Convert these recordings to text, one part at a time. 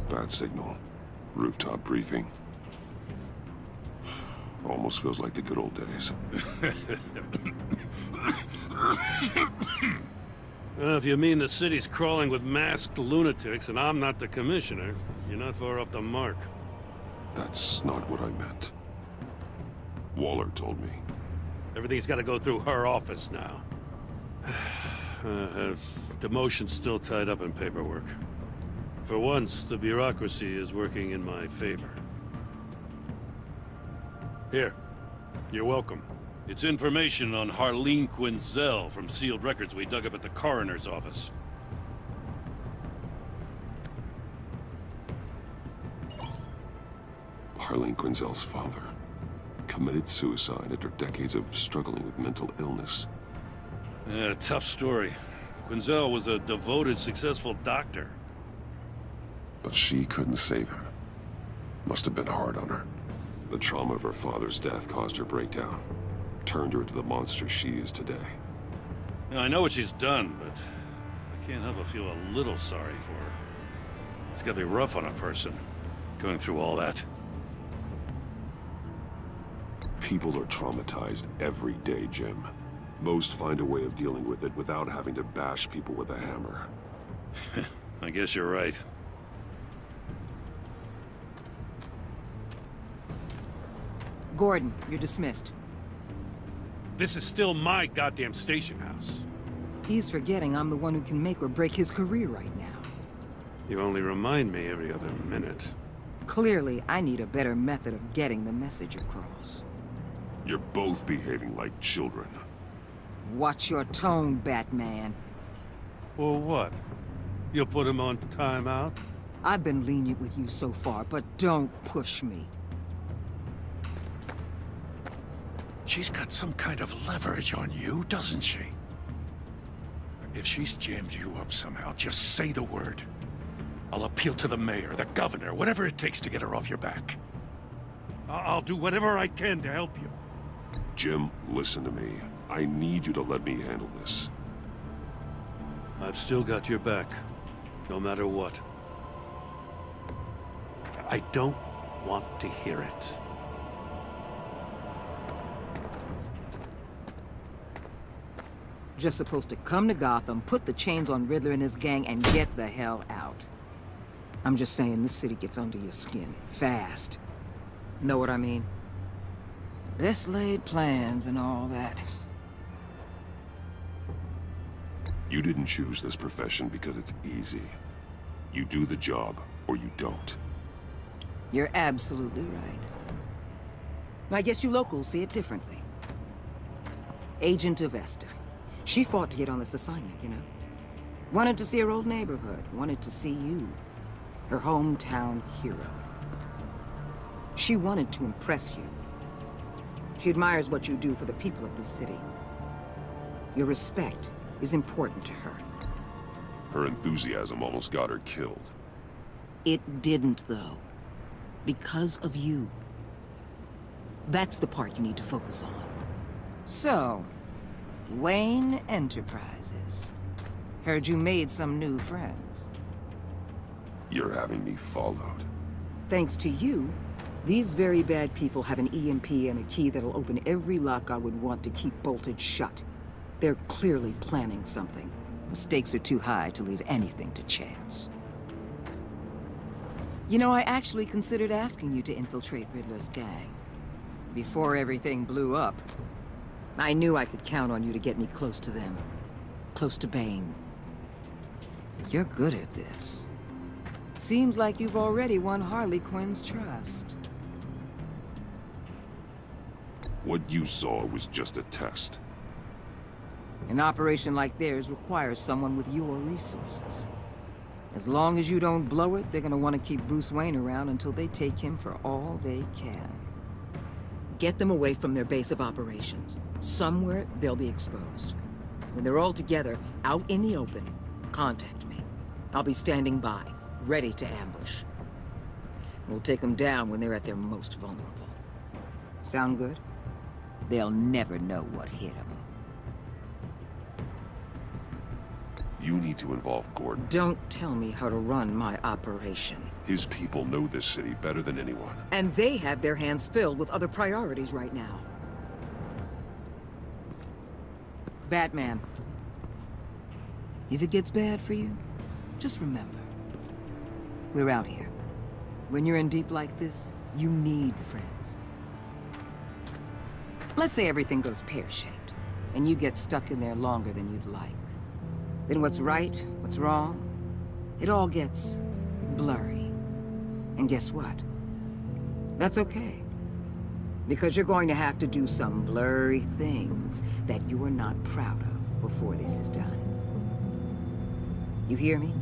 Bad signal. Rooftop briefing. Almost feels like the good old days. If you mean the city's crawling with masked lunatics and I'm not the commissioner, you're not far off the mark. That's not what I meant. Waller told me. Everything's got to go through her office now. Demotion's still tied up in paperwork. For once, the bureaucracy is working in my favor. Here. You're welcome. It's information on Harleen Quinzel from sealed records we dug up at the coroner's office. Harleen Quinzel's father committed suicide after decades of struggling with mental illness. Yeah, tough story. Quinzel was a devoted, successful doctor. But she couldn't save him. Must have been hard on her. The trauma of her father's death caused her breakdown. Turned her into the monster she is today. Now, I know what she's done, but I can't help but feel a little sorry for her. It's gotta be rough on a person, going through all that. People are traumatized every day, Jim. Most find a way of dealing with it without having to bash people with a hammer. I guess you're right. Gordon, you're dismissed. This is still my goddamn station house. He's forgetting I'm the one who can make or break his career right now. You only remind me every other minute. Clearly, I need a better method of getting the message across. You're both behaving like children. Watch your tone, Batman. Well, what? You'll put him on timeout? I've been lenient with you so far, but don't push me. She's got some kind of leverage on you, doesn't she? If she's jammed you up somehow, just say the word. I'll appeal to the mayor, the governor, whatever it takes to get her off your back. I'll do whatever I can to help you. Jim, listen to me. I need you to let me handle this. I've still got your back, no matter what. I don't want to hear it. Just supposed to come to Gotham, put the chains on Riddler and his gang, and get the hell out. I'm just saying, this city gets under your skin. Fast. Know what I mean? Best laid plans and all that. You didn't choose this profession because it's easy. You do the job, or you don't. You're absolutely right. I guess you locals see it differently. Agent of Esther. She fought to get on this assignment, you know? Wanted to see her old neighborhood. Wanted to see you. Her hometown hero. She wanted to impress you. She admires what you do for the people of this city. Your respect is important to her. Her enthusiasm almost got her killed. It didn't, though. Because of you. That's the part you need to focus on. So, Wayne Enterprises. Heard you made some new friends. You're having me followed. Thanks to you, these very bad people have an EMP and a key that'll open every lock I would want to keep bolted shut. They're clearly planning something. The stakes are too high to leave anything to chance. You know, I actually considered asking you to infiltrate Riddler's gang. Before everything blew up. I knew I could count on you to get me close to them. Close to Bane. You're good at this. Seems like you've already won Harley Quinn's trust. What you saw was just a test. An operation like theirs requires someone with your resources. As long as you don't blow it, they're gonna want to keep Bruce Wayne around until they take him for all they can. Get them away from their base of operations. Somewhere they'll be exposed. When they're all together, out in the open, contact me. I'll be standing by, ready to ambush. We'll take them down when they're at their most vulnerable. Sound good? They'll never know what hit them. You need to involve Gordon. Don't tell me how to run my operation. His people know this city better than anyone. And they have their hands filled with other priorities right now. Batman. If it gets bad for you, just remember. We're out here. When you're in deep like this, you need friends. Let's say everything goes pear-shaped, and you get stuck in there longer than you'd like. Then what's right, what's wrong, it all gets blurry. And guess what? That's okay. Because you're going to have to do some blurry things that you are not proud of before this is done. You hear me?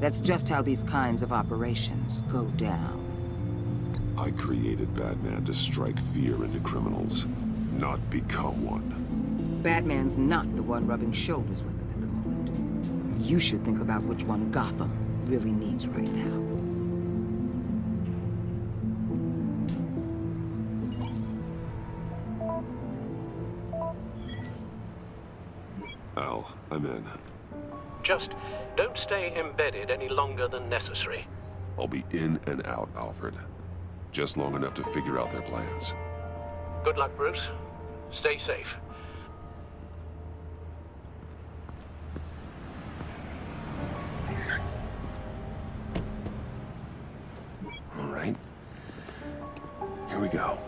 That's just how these kinds of operations go down. I created Batman to strike fear into criminals, not become one. Batman's not the one rubbing shoulders with them at the moment. You should think about which one Gotham really needs right now. Al, I'm in. Just don't stay embedded any longer than necessary. I'll be in and out, Alfred. Just long enough to figure out their plans. Good luck, Bruce. Stay safe. All right. Here we go.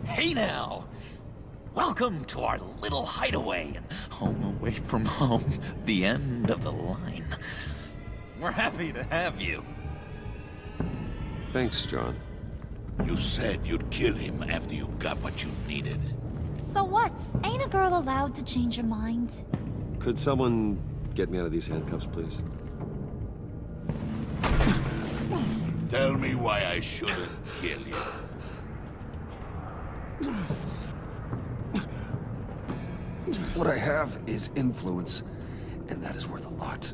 Hey now! Welcome to our little hideaway and home away from home, the end of the line. We're happy to have you. Thanks, John. You said you'd kill him after you got what you needed. So what? Ain't a girl allowed to change her mind? Could someone get me out of these handcuffs, please? Tell me why I shouldn't kill you. What I have is influence, and that is worth a lot.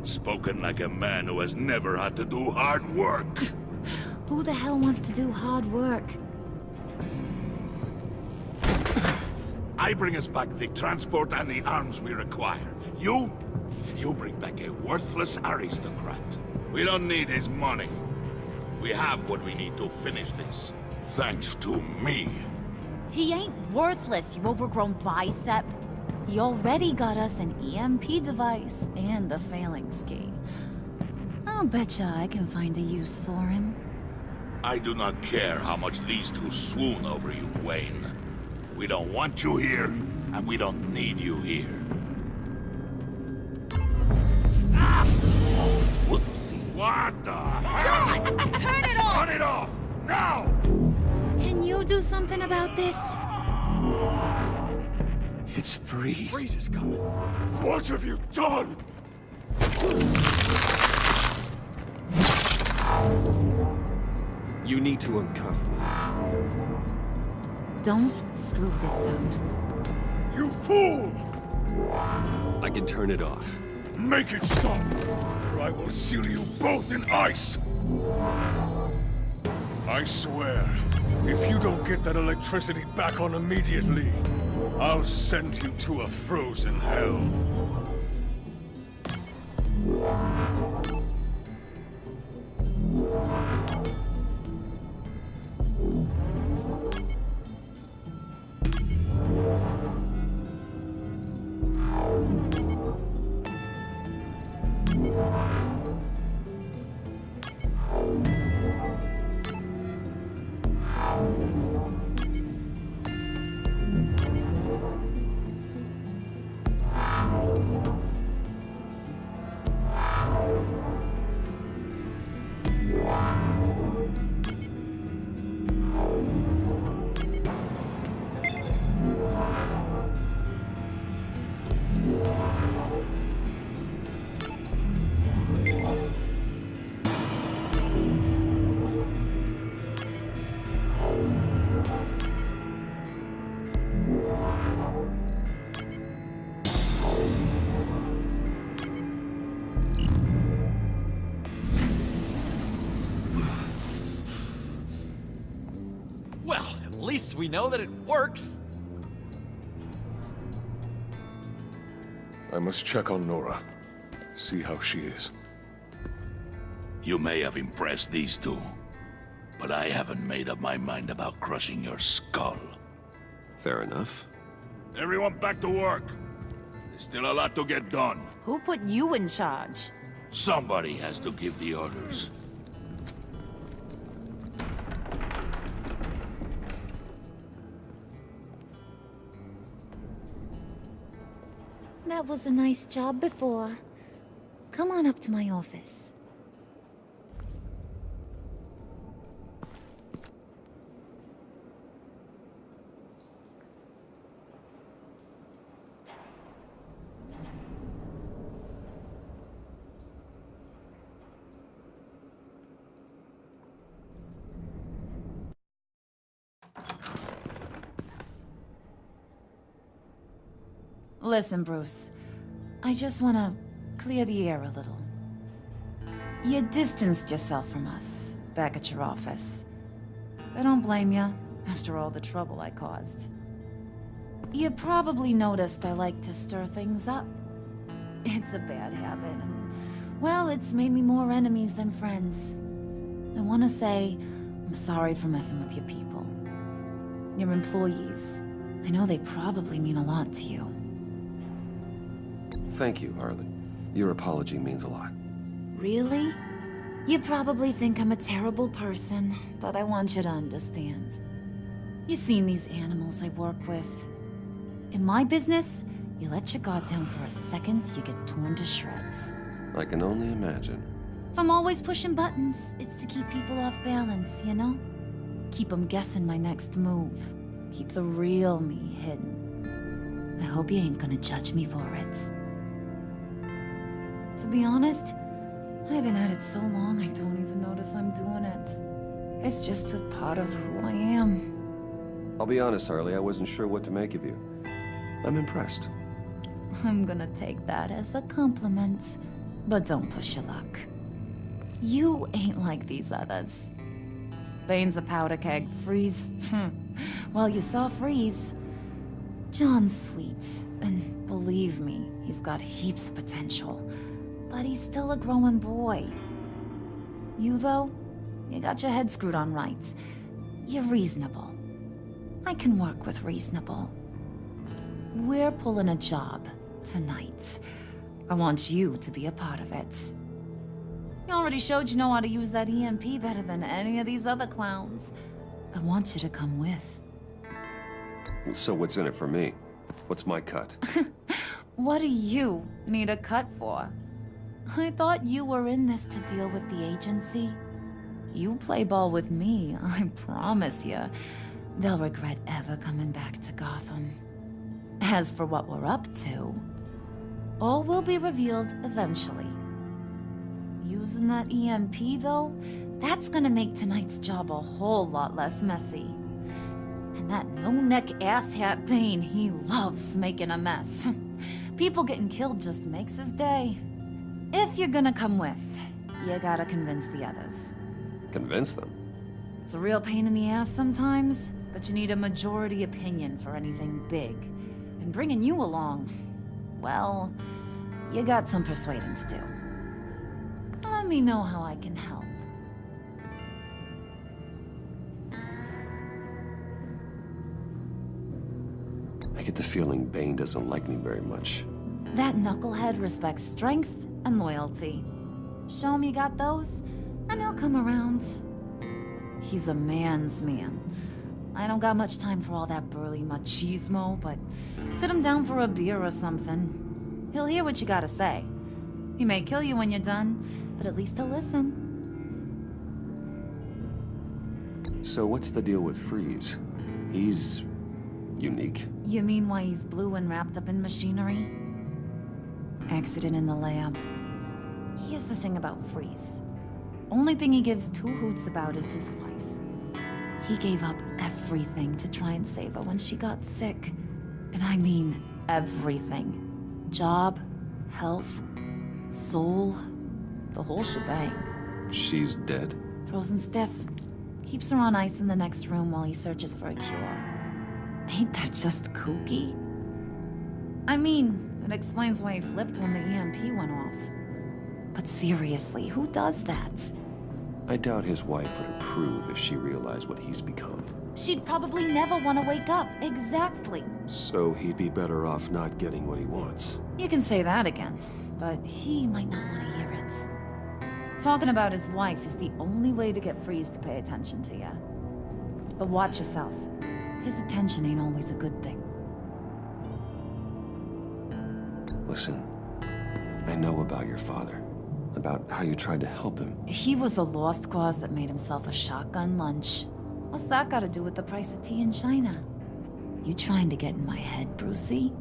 Spoken like a man who has never had to do hard work. Who the hell wants to do hard work? I bring us back the transport and the arms we require. You bring back a worthless aristocrat. We don't need his money. We have what we need to finish this. Thanks to me. He ain't worthless, you overgrown bicep. He already got us an EMP device and the failing ski. I'll betcha I can find a use for him. I do not care how much these two swoon over you, Wayne. We don't want you here, and we don't need you here. Whoopsie. What the hell? John! Turn it off! Turn it off! Now! Can you do something about this? It's Freeze. Freeze is coming. What have you done? You need to uncuff me. Don't screw this up. You fool! I can turn it off. Make it stop, or I will seal you both in ice! I swear, if you don't get that electricity back on immediately, I'll send you to a frozen hell. At least we know that it works. I must check on Nora. See how she is. You may have impressed these two, but I haven't made up my mind about crushing your skull. Fair enough. Everyone back to work. There's still a lot to get done. Who put you in charge? Somebody has to give the orders. That was a nice job before. Come on up to my office. Listen, Bruce. I just want to clear the air a little. You distanced yourself from us, back at your office. I don't blame you, after all the trouble I caused. You probably noticed I like to stir things up. It's a bad habit, and, well, it's made me more enemies than friends. I want to say I'm sorry for messing with your people. Your employees. I know they probably mean a lot to you. Thank you, Harley. Your apology means a lot. Really? You probably think I'm a terrible person, but I want you to understand. You've seen these animals I work with. In my business, you let your guard down for a second, you get torn to shreds. I can only imagine. If I'm always pushing buttons, it's to keep people off balance, you know? Keep them guessing my next move. Keep the real me hidden. I hope you ain't gonna judge me for it. To be honest, I've been at it so long I don't even notice I'm doing it. It's just a part of who I am. I'll be honest, Harley, I wasn't sure what to make of you. I'm impressed. I'm gonna take that as a compliment. But don't push your luck. You ain't like these others. Bane's a powder keg. Freeze. Well, you saw Freeze. John's sweet, and believe me, he's got heaps of potential. But he's still a growing boy. You, though, you got your head screwed on right. You're reasonable. I can work with reasonable. We're pulling a job tonight. I want you to be a part of it. You already showed you know how to use that EMP better than any of these other clowns. I want you to come with. So what's in it for me? What's my cut? What do you need a cut for? I thought you were in this to deal with the agency. You play ball with me, I promise you. They'll regret ever coming back to Gotham. As for what we're up to, all will be revealed eventually. Using that EMP, though, that's gonna make tonight's job a whole lot less messy. And that no-neck asshat Bane, he loves making a mess. People getting killed just makes his day. If you're gonna come with, you gotta convince the others. Convince them? It's a real pain in the ass sometimes, but you need a majority opinion for anything big. And bringing you along, well, you got some persuading to do. Let me know how I can help. I get the feeling Bane doesn't like me very much. That knucklehead respects strength and loyalty. Show him you got those, and he'll come around. He's a man's man. I don't got much time for all that burly machismo, but sit him down for a beer or something. He'll hear what you gotta say. He may kill you when you're done, but at least he'll listen. So what's the deal with Freeze? He's unique. You mean why he's blue and wrapped up in machinery? Accident in the lab. Here's the thing about Freeze. Only thing he gives two hoots about is his wife. He gave up everything to try and save her when she got sick. And I mean everything. Job, health, soul, the whole shebang. She's dead? Frozen stiff. Keeps her on ice in the next room while he searches for a cure. Ain't that just kooky? I mean, it explains why he flipped when the EMP went off. But seriously, who does that? I doubt his wife would approve if she realized what he's become. She'd probably never want to wake up. Exactly. So he'd be better off not getting what he wants. You can say that again, but he might not want to hear it. Talking about his wife is the only way to get Freeze to pay attention to you. But watch yourself. His attention ain't always a good thing. Listen, I know about your father. About how you tried to help him. He was a lost cause that made himself a shotgun lunch. What's that got to do with the price of tea in China? You trying to get in my head, Brucey?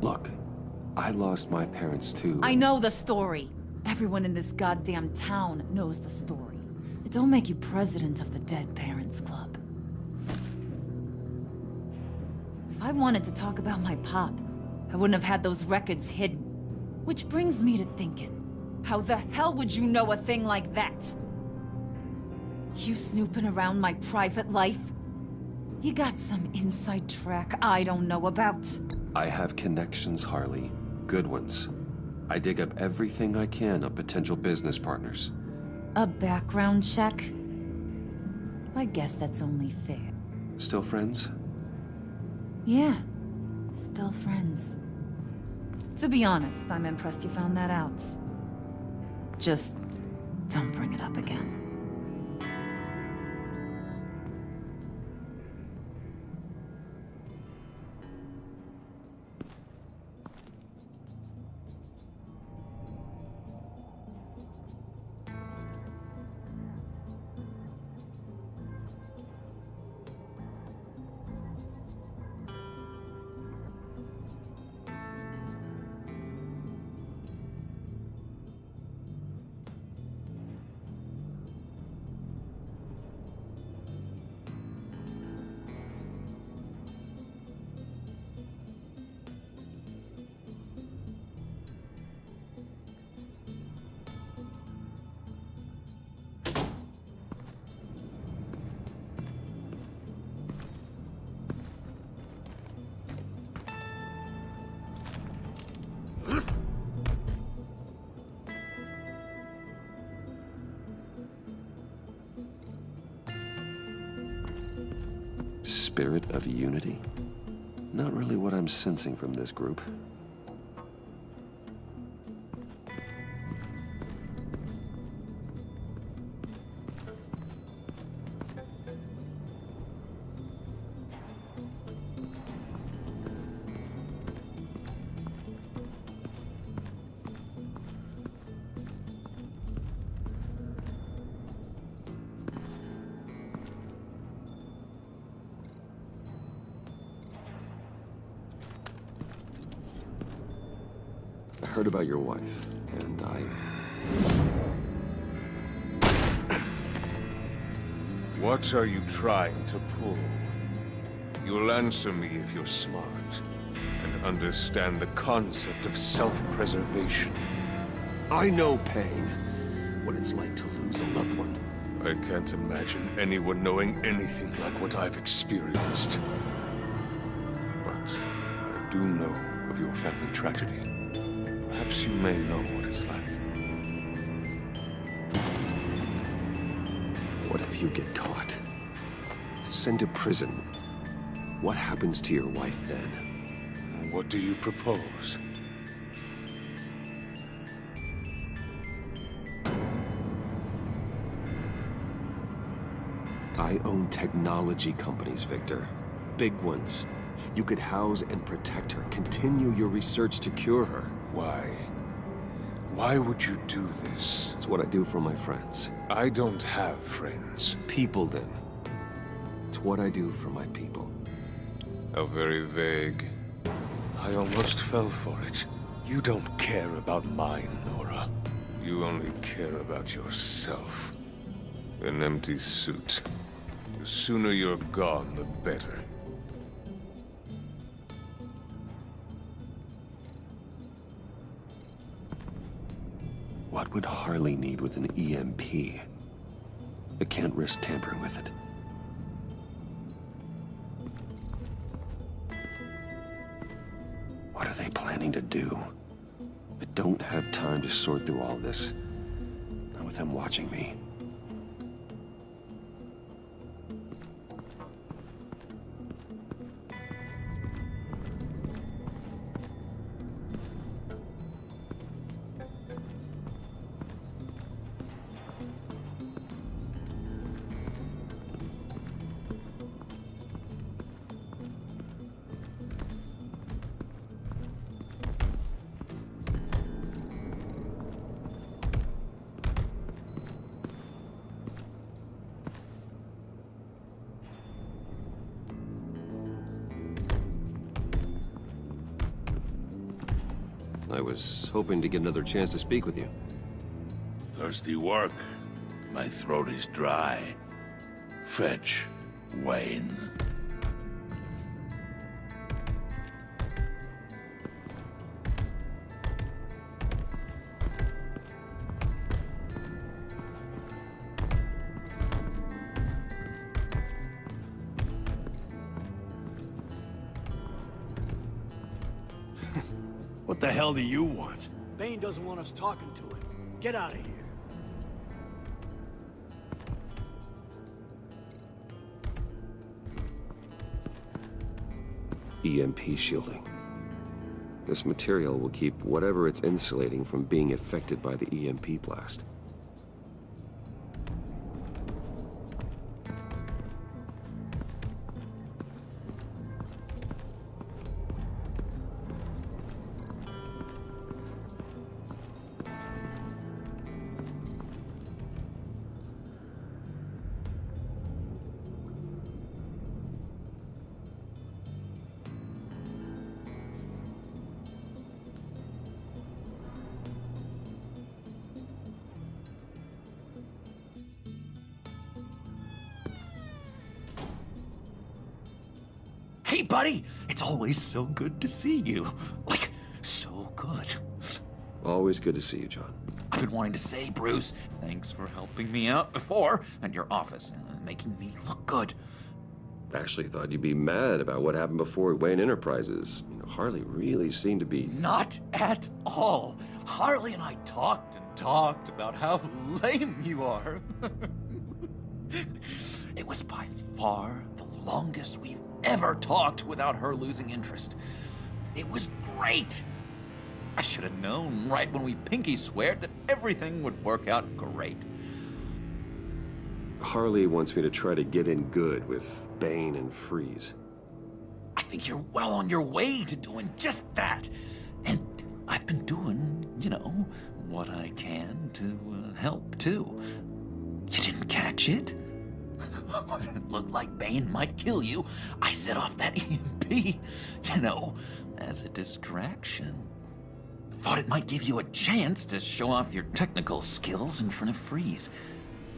Look, I lost my parents too. I know the story. Everyone in this goddamn town knows the story. It don't make you president of the Dead Parents Club. If I wanted to talk about my pop, I wouldn't have had those records hidden. Which brings me to thinking, how the hell would you know a thing like that? You snooping around my private life? You got some inside track I don't know about. I have connections, Harley. Good ones. I dig up everything I can of potential business partners. A background check? I guess that's only fair. Still friends? Yeah, still friends. To be honest, I'm impressed you found that out. Just don't bring it up again. Spirit of unity? Not really what I'm sensing from this group. I heard about your wife, and What are you trying to pull? You'll answer me if you're smart and understand the concept of self-preservation. I know pain. What it's like to lose a loved one. I can't imagine anyone knowing anything like what I've experienced. But I do know of your family tragedy. Perhaps you may know what it's like. what if you get caught? Sent to prison. What happens to your wife then? What do you propose? I own technology companies, Victor. Big ones. You could house and protect her, continue your research to cure her. Why? Why would you do this? It's what I do for my friends. I don't have friends. People, then. It's what I do for my people. How very vague. I almost fell for it. You don't care about mine, Nora. You only care about yourself. An empty suit. The sooner you're gone, the better. What would Harley need with an EMP? I can't risk tampering with it. What are they planning to do? I don't have time to sort through all this. Not with them watching me. I was hoping to get another chance to speak with you. Thirsty work? My throat is dry. Fetch Wayne. What the hell do you want? Bane doesn't want us talking to him. Get out of here. EMP shielding. This material will keep whatever it's insulating from being affected by the EMP blast. Hey, buddy! It's always so good to see you. Like, so good. Always good to see you, John. I've been wanting to say, Bruce, thanks for helping me out before at your office, making me look good. Actually thought you'd be mad about what happened before Wayne Enterprises. You know, Harley really seemed to be... Not at all. Harley and I talked and talked about how lame you are. It was by far the longest we've ever talked without her losing interest. It was great. I should have known right when we pinky sweared that everything would work out great. Harley wants me to try to get in good with Bane and Freeze. I think you're well on your way to doing just that. And I've been doing, you know, what I can to help too. You didn't catch it? When it looked like Bane might kill you, I set off that EMP, you know, as a distraction. Thought it might give you a chance to show off your technical skills in front of Freeze.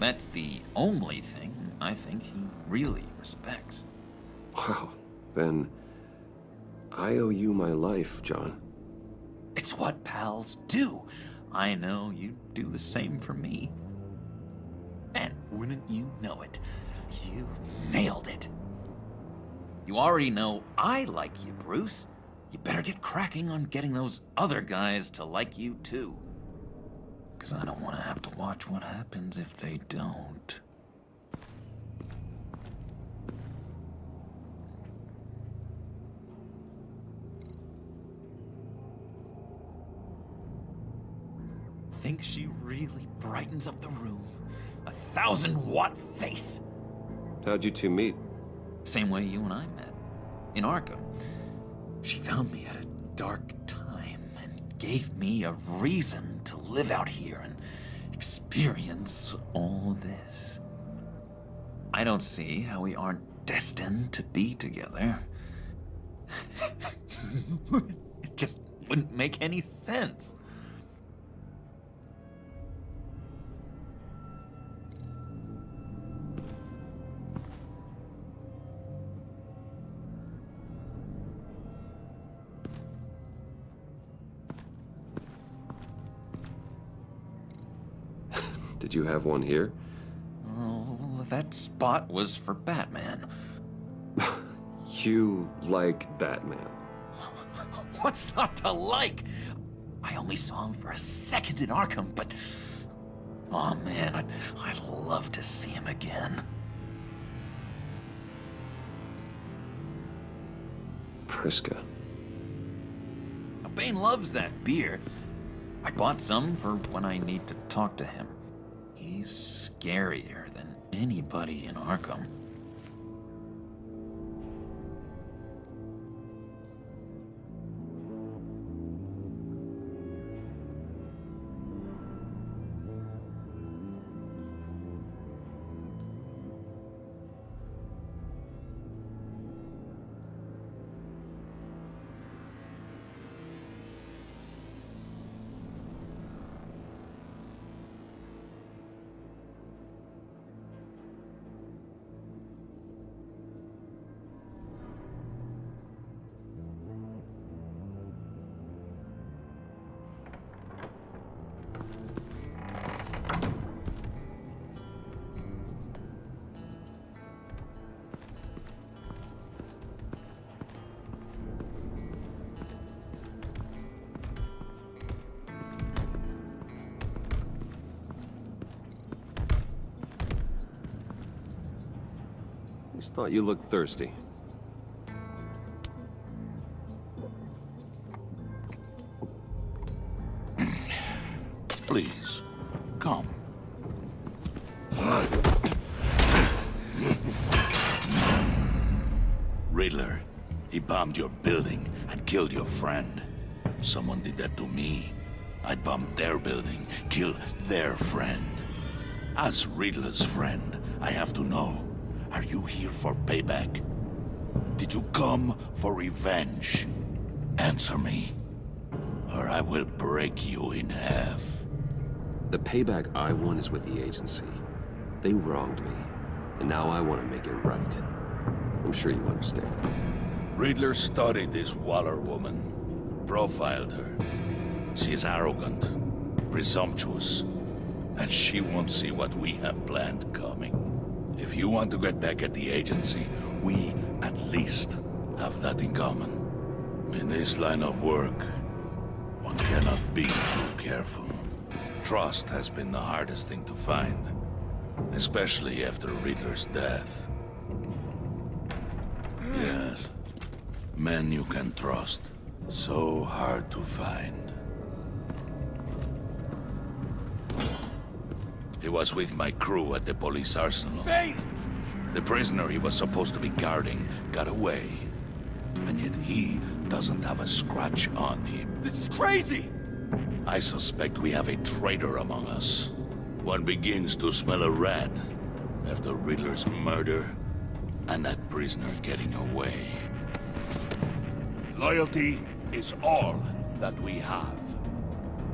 That's the only thing I think he really respects. Wow, then I owe you my life, John. It's what pals do. I know you'd do the same for me. And wouldn't you know it, you nailed it. You already know I like you, Bruce. You better get cracking on getting those other guys to like you too. 'Cause I don't want to have to watch what happens if they don't. Think she really brightens up the room? 1,000-watt face. How'd you two meet? Same way you and I met. In Arkham. She found me at a dark time and gave me a reason to live out here and experience all this. I don't see how we aren't destined to be together. It just wouldn't make any sense. Did you have one here? Oh, that spot was for Batman. You like Batman? What's not to like? I only saw him for a second in Arkham, but... Oh man, I'd love to see him again. Priska. Bane loves that beer. I bought some for when I need to talk to him. He's scarier than anybody in Arkham. Just thought you looked thirsty. Please, come. Riddler, he bombed your building and killed your friend. Someone did that to me. I'd bomb their building, kill their friend. As Riddler's friend, I have to know, are you here for payback? Did you come for revenge? Answer me, or I will break you in half. The payback I want is with the agency. They wronged me, and now I want to make it right. I'm sure you understand. Riddler studied this Waller woman, profiled her. She's arrogant, presumptuous, and she won't see what we have planned coming. If you want to get back at the agency, we at least have that in common. In this line of work, one cannot be too careful. Trust has been the hardest thing to find, especially after Riddler's death. Yes, men you can trust. So hard to find. He was with my crew at the police arsenal. Bane! The prisoner he was supposed to be guarding got away. And yet he doesn't have a scratch on him. This is crazy! I suspect we have a traitor among us. One begins to smell a rat after Riddler's murder and that prisoner getting away. Loyalty is all that we have.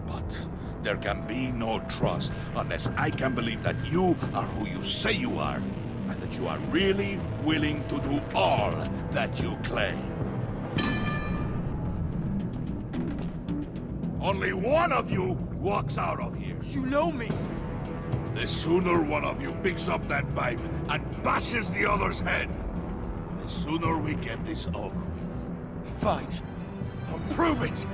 But there can be no trust unless I can believe that you are who you say you are, and that you are really willing to do all that you claim. Only one of you walks out of here. You know me. The sooner one of you picks up that pipe and bashes the other's head, the sooner we get this over with. Fine. I'll prove it.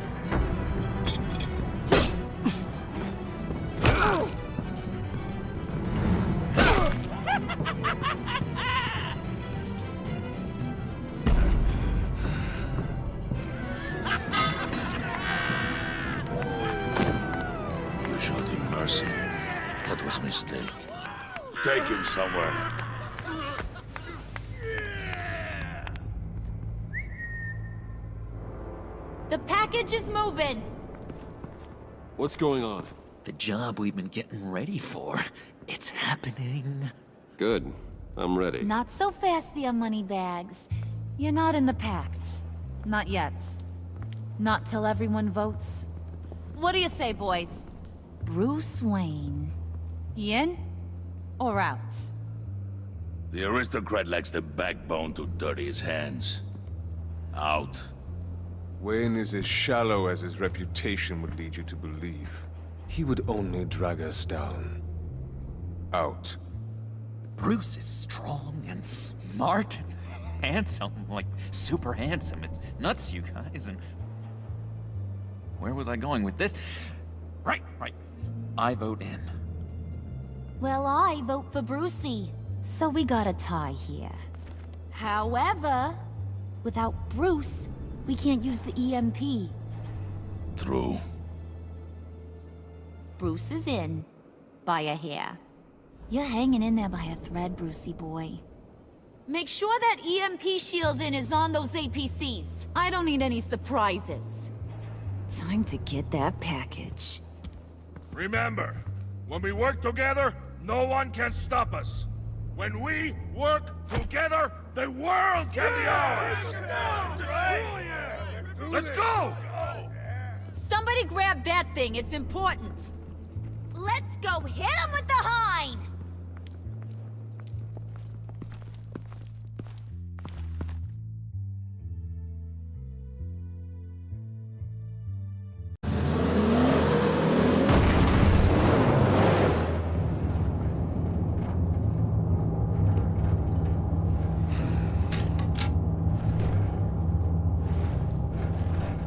You showed him mercy. That was a mistake. Take him somewhere. The package is moving. What's going on? The job we've been getting ready for. It's happening. Good. I'm ready. Not so fast, the Moneybags. You're not in the pact. Not yet. Not till everyone votes. What do you say, boys? Bruce Wayne. In or out? The aristocrat lacks the backbone to dirty his hands. Out. Wayne is as shallow as his reputation would lead you to believe. He would only drag us down. out. Bruce is strong and smart and handsome, like super handsome. It's nuts, you guys. And where was I going with this? Right. I vote in. Well, I vote for Brucey. So we got a tie here. However, without Bruce, we can't use the EMP. True. Bruce is in. By a hair. You're hanging in there by a thread, Brucey boy. Make sure that EMP shielding is on those APCs. I don't need any surprises. Time to get that package. Remember, when we work together, no one can stop us. When we work together, the world can be ours! Let's go! Somebody grab that thing, it's important. Let's go hit him with the hind!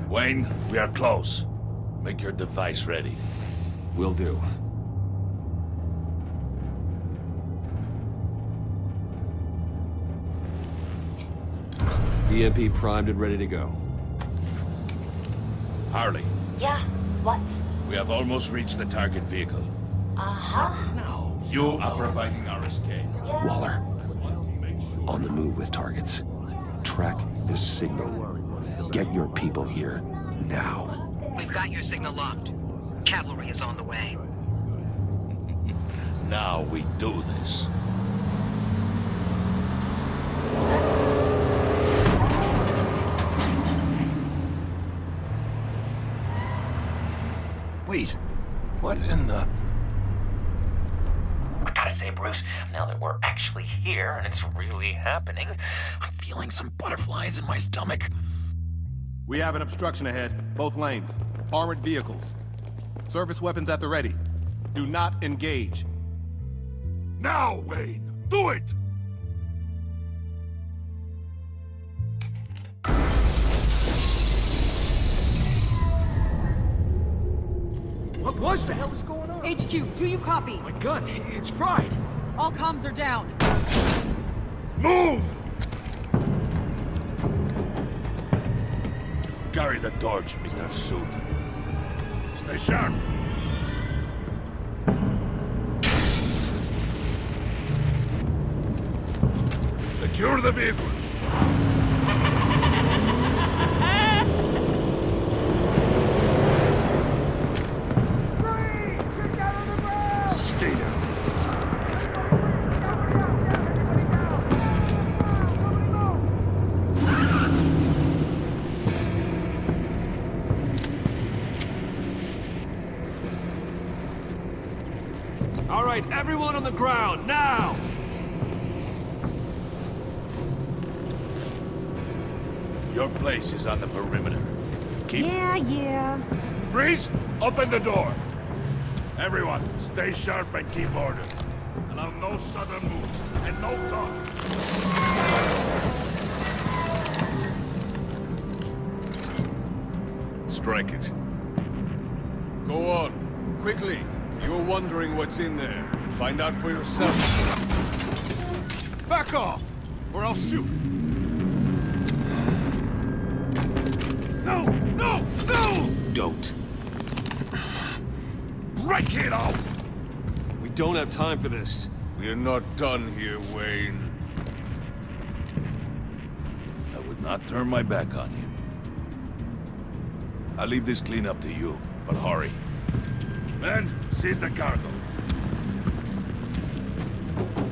Wayne, we are close. Make your device ready. Will do. EMP primed and ready to go. Harley, Yeah, what? we have almost reached the target vehicle. Uh-huh. You are providing our escape. Waller, on the move with targets. Track the signal. Get your people here, now. We've got your signal locked. Cavalry is on the way. Now we do this. Wait, what in the... I gotta say, Bruce, now that we're actually here and it's really happening, I'm feeling some butterflies in my stomach. We have an obstruction ahead, both lanes. Armored vehicles. Service weapons at the ready. Do not engage. Now, Wayne! Do it! What was that? What was going on? HQ, do you copy? My gun, it's fried. All comms are down. Move! Carry the torch, Mr. Suit. Stay sharp. Secure the vehicle. Stay down. All right, everyone on the ground, now! Your place is on the perimeter. Keep... Yeah. Freeze! Open the door! Everyone, stay sharp and keep order. Allow no sudden moves, and no talk. Strike it. Go on. Quickly. You're wondering what's in there. Find out for yourself. Back off, or I'll shoot. No! No! No! Don't. Break it out! We don't have time for this. We're not done here, Wayne. I would not turn my back on him. I'll leave this cleanup to you, but hurry. Men, seize the cargo.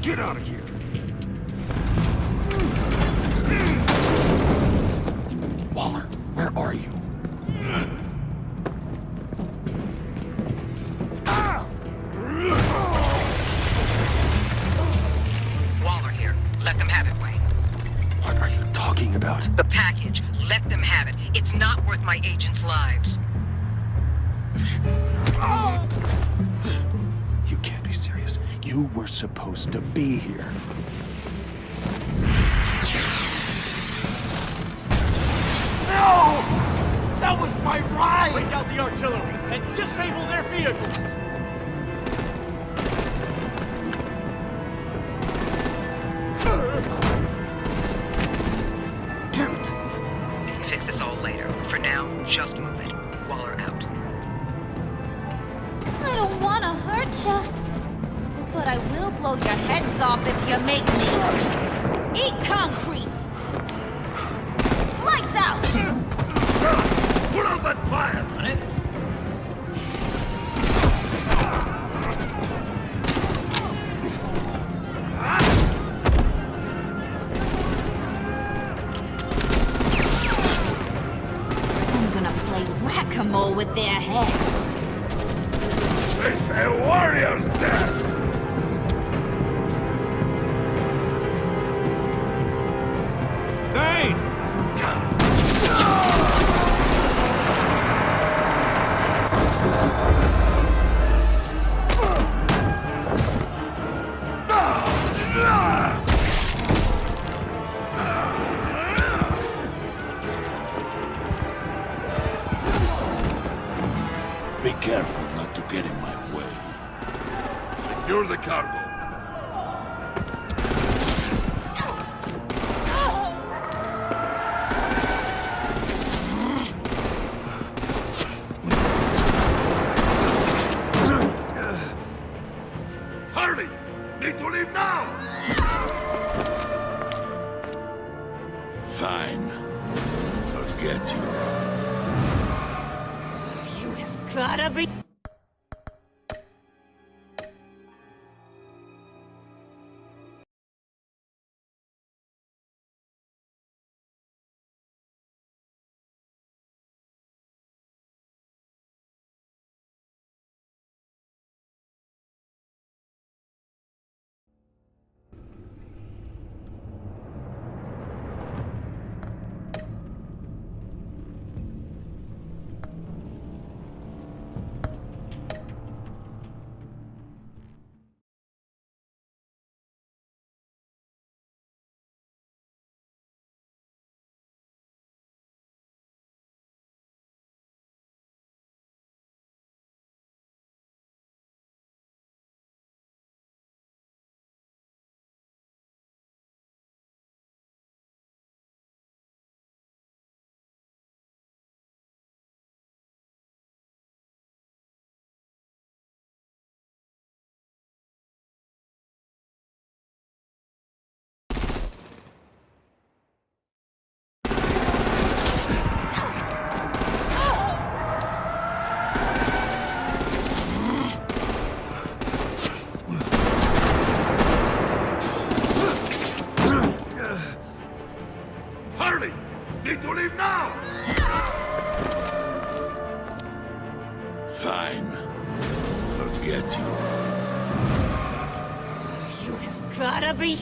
Get out of here! Waller, where are you? Waller here. Let them have it, Wayne. What are you talking about? The package. Let them have it. It's not worth my agents' lives. You can't be serious. You You were supposed to be here. No! That was my ride! Break out the artillery and disable their vehicles! Damn it! We can fix this all later. For now, just move it. Waller out. I don't wanna hurt ya, but I will blow your heads off if you make me eat concrete. Lights out! Put out that fire! On it? I'm gonna play whack-a-mole with their heads. They say warrior's death! Dane! Be careful not to get in my way. Secure the cargo. Hurry! Need to leave now! Fine. Forget you. You have gotta be... Hurry! Need to leave now! Fine. Forget you. You have gotta be...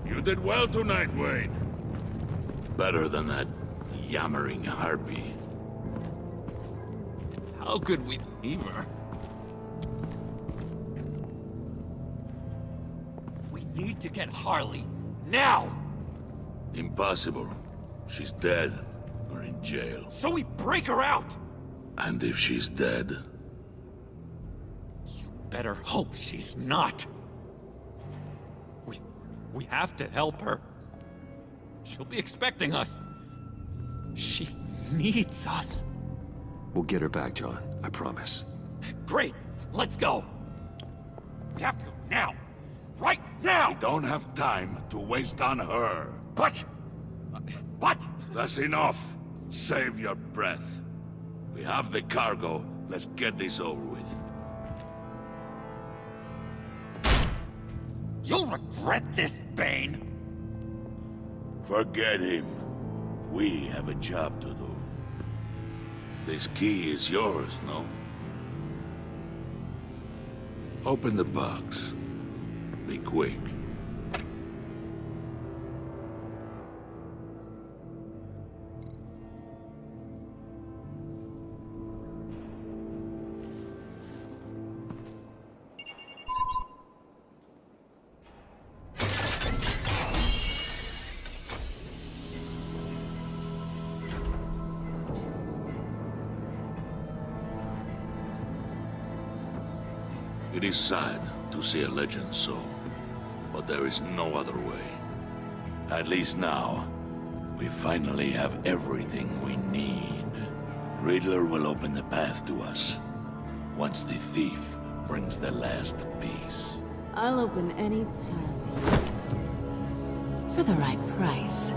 You did well tonight, Wayne. Better than that yammering harpy. How could we leave her? We need to get Harley, now! Impossible. She's dead, or in jail. So we break her out! And if she's dead, Better hope she's not. We have to help her. She'll be expecting us. She needs us. We'll get her back, John. I promise. Great. Let's go. We have to go now. Right now! We don't have time to waste on her. But... What? That's enough. Save your breath. We have the cargo. Let's get this over with. You'll regret this, Bane. Forget him. We have a job to do. This key is yours, no? Open the box. Be quick. It is sad to see a legend so, but there is no other way. At least now, we finally have everything we need. Riddler will open the path to us, once the thief brings the last piece. I'll open any path for the right price.